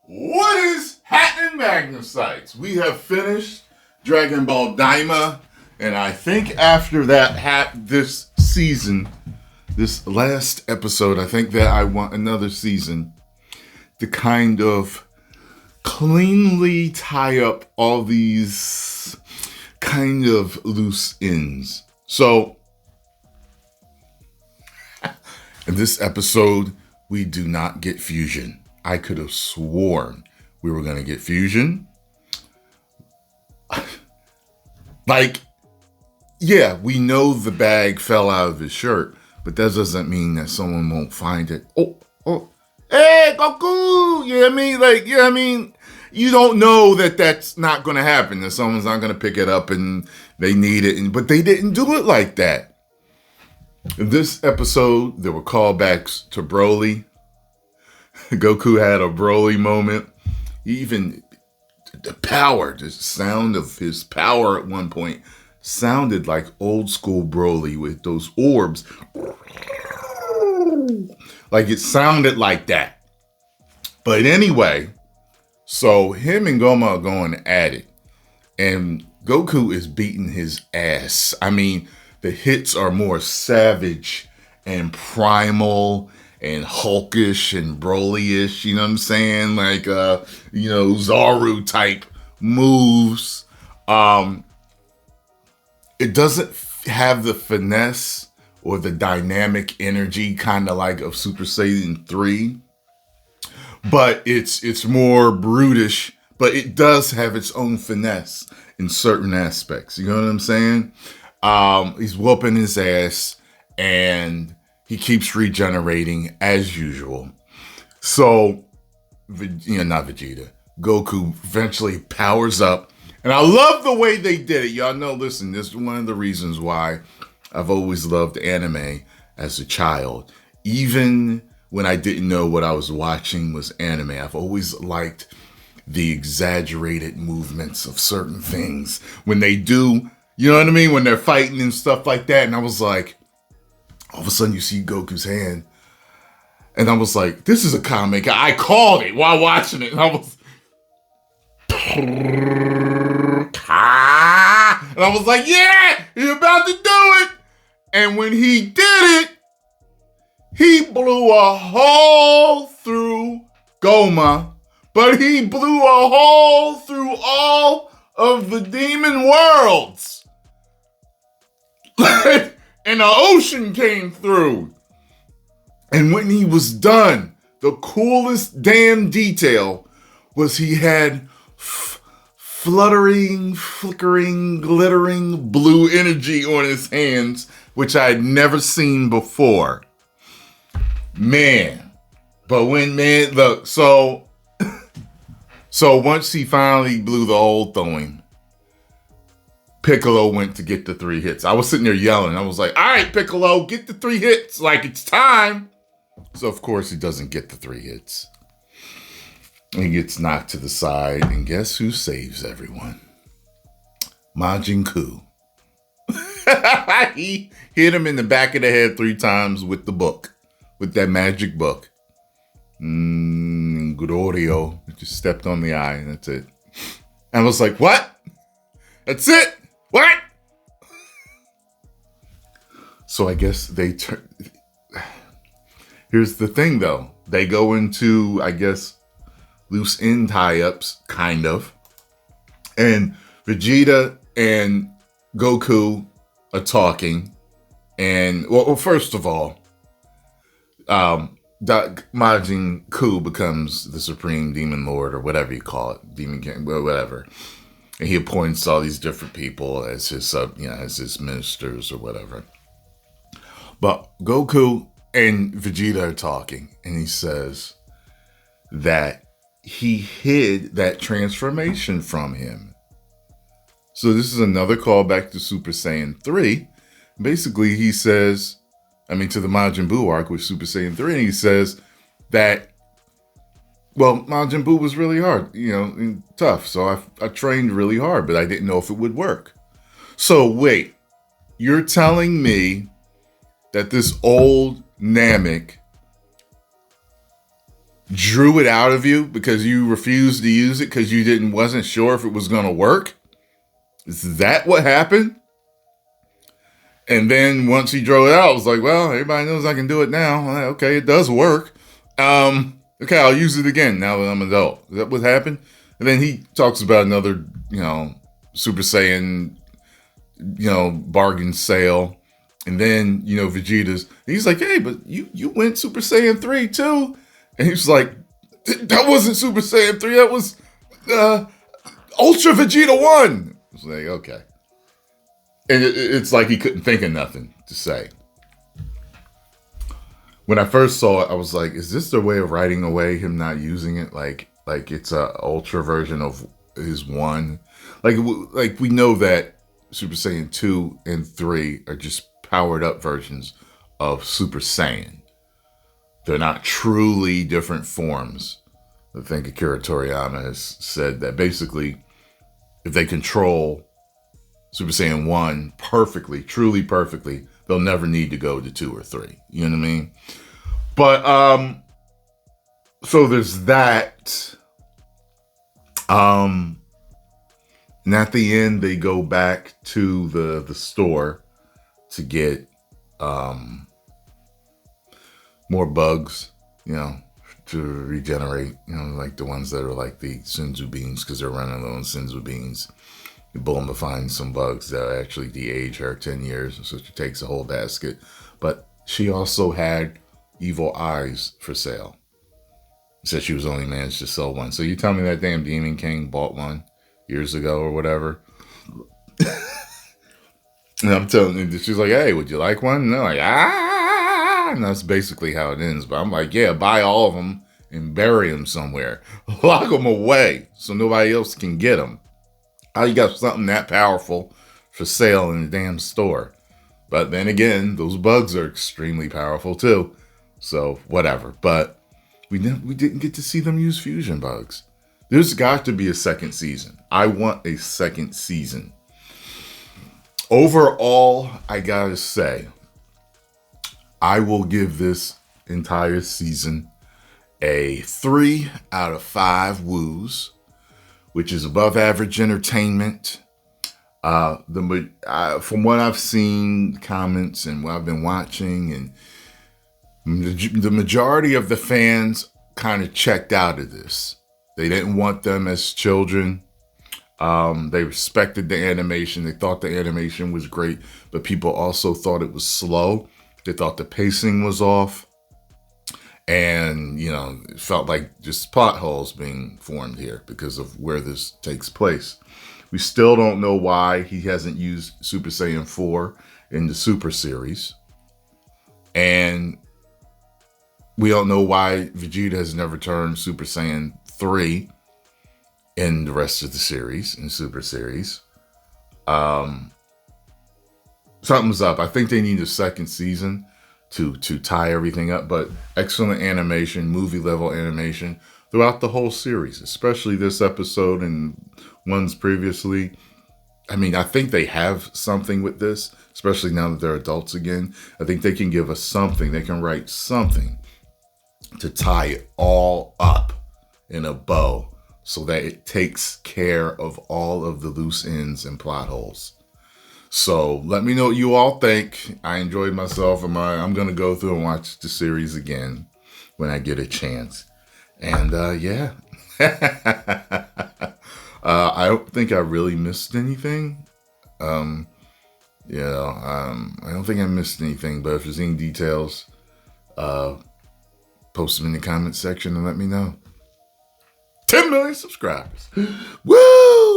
What is happening, Magnusites? We have finished Dragon Ball Daima, and I think after that, this season, this last episode, I think that I want another season to kind of cleanly tie up all these kind of loose ends. So, in this episode, we do not get fusion. I could have sworn we were going to get fusion. Yeah, we know the bag fell out of his shirt, but that doesn't mean that someone won't find it. Hey, Goku! You don't know that that's not going to happen, that someone's not going to pick it up and they need it. But they didn't do it like that. In this episode, there were callbacks to Broly. Goku had a Broly moment. Even the sound of his power at one point sounded like old school Broly with those orbs. Like it sounded like that. But anyway, so him and Goma are going at it. And Goku is beating his ass. I mean, the hits are more savage and primal and hulkish and Broly-ish, you know what I'm saying? Like, Zaru type moves. It doesn't have the finesse or the dynamic energy kind of like of Super Saiyan 3, but it's more brutish, but it does have its own finesse in certain aspects. You know what I'm saying? He's whooping his ass and he keeps regenerating as usual. So, not Vegeta. Goku eventually powers up. And I love the way they did it. Y'all know, listen, this is one of the reasons why I've always loved anime as a child. Even when I didn't know what I was watching was anime, I've always liked the exaggerated movements of certain things. When they do, you know what I mean? When they're fighting and stuff like that. And I was like, all of a sudden you see Goku's hand. And I was like, this is a comic. I called it while watching it. And I was... And I was like, yeah, he's about to do it. And when he did it, he blew a hole through Goma. But he blew a hole through all of the demon worlds. And the ocean came through. And when he was done, the coolest damn detail was he had fluttering, flickering, glittering blue energy on his hands, which I had never seen before. Man. Look, so once he finally blew the hole through him, Piccolo went to get the 3 hits. I was sitting there yelling. I was like, all right, Piccolo, get the 3 hits. Like, it's time. So, of course, he doesn't get the 3 hits. He gets knocked to the side. And guess who saves everyone? Majin Buu. He hit him in the back of the head 3 times with the book. With that magic book. Glorio. Just stepped on the eye. And that's it. And I was like, what? That's it? What? So I guess here's the thing, though. They go into, I guess, loose end tie-ups, kind of. And Vegeta and Goku are talking. And, well first of all, Majin Buu becomes the Supreme Demon Lord, or whatever you call it. Demon King, whatever. And he appoints all these different people as his as his ministers or whatever. But Goku and Vegeta are talking, and he says that he hid that transformation from him. So this is another callback to Super Saiyan 3. Basically, he says, to the Majin Buu arc with Super Saiyan 3, and he says that, well, Majin Buu was really hard, and tough. So I trained really hard, but I didn't know if it would work. So wait, you're telling me that this old Namek drew it out of you because you refused to use it because you wasn't sure if it was going to work? Is that what happened? And then once he drew it out, I was like, well, everybody knows I can do it now. Like, okay, it does work. Okay, I'll use it again now that I'm an adult. Is that what happened? And then he talks about another, Super Saiyan, bargain sale. And then, Vegeta's, he's like, hey, but you went Super Saiyan 3 too. And he's like, that wasn't Super Saiyan 3, that was Ultra Vegeta 1. I was like, okay. And it's like he couldn't think of nothing to say. When I first saw it, I was like, is this their way of writing away him not using it? Like it's a ultra version of his 1? Like we know that Super Saiyan 2 and 3 are just powered up versions of Super Saiyan. They're not truly different forms. I think Akira Toriyama has said that basically if they control Super Saiyan 1 perfectly, truly perfectly, they'll never need to go to 2 or 3. You know what I mean? But, so there's that. And at the end, they go back to the store to get, more bugs, to regenerate, like the ones that are like the Senzu beans, because they're running low on Senzu beans. Bulma finds some bugs that actually de-age her 10 years, so she takes a whole basket. But she also had evil eyes for sale. Said she was only managed to sell one. So you tell me that damn Demon King bought one years ago or whatever. And I'm telling you, she's like, hey, would you like one? And they're like, and that's basically how it ends. But I'm like, yeah, buy all of them and bury them somewhere. Lock them away so nobody else can get them. How you got something that powerful for sale in the damn store? But then again, those bugs are extremely powerful too. So whatever. But we didn't get to see them use fusion bugs. There's got to be a second season. I want a second season. Overall, I gotta say, I will give this entire season a 3 out of 5 woos, which is above average entertainment. From what I've seen, comments and what I've been watching, and the majority of the fans kind of checked out of this. They didn't want them as children. They respected the animation. They thought the animation was great, but people also thought it was slow. They thought the pacing was off. And, it felt like just plot holes being formed here because of where this takes place. We still don't know why he hasn't used Super Saiyan 4 in the Super series. And we don't know why Vegeta has never turned Super Saiyan 3 in the rest of the series, in Super series. Something's up. I think they need a second season to tie everything up, but excellent animation, movie level animation throughout the whole series, especially this episode and ones previously. I mean, I think they have something with this, especially now that they're adults again. I think they can give us something. They can write something to tie it all up in a bow so that it takes care of all of the loose ends and plot holes. So let me know what you all think. I enjoyed myself. I'm going to go through and watch the series again when I get a chance. And yeah. I don't think I really missed anything. I don't think I missed anything. But if there's any details, post them in the comment section and let me know. 10 million subscribers. Woo!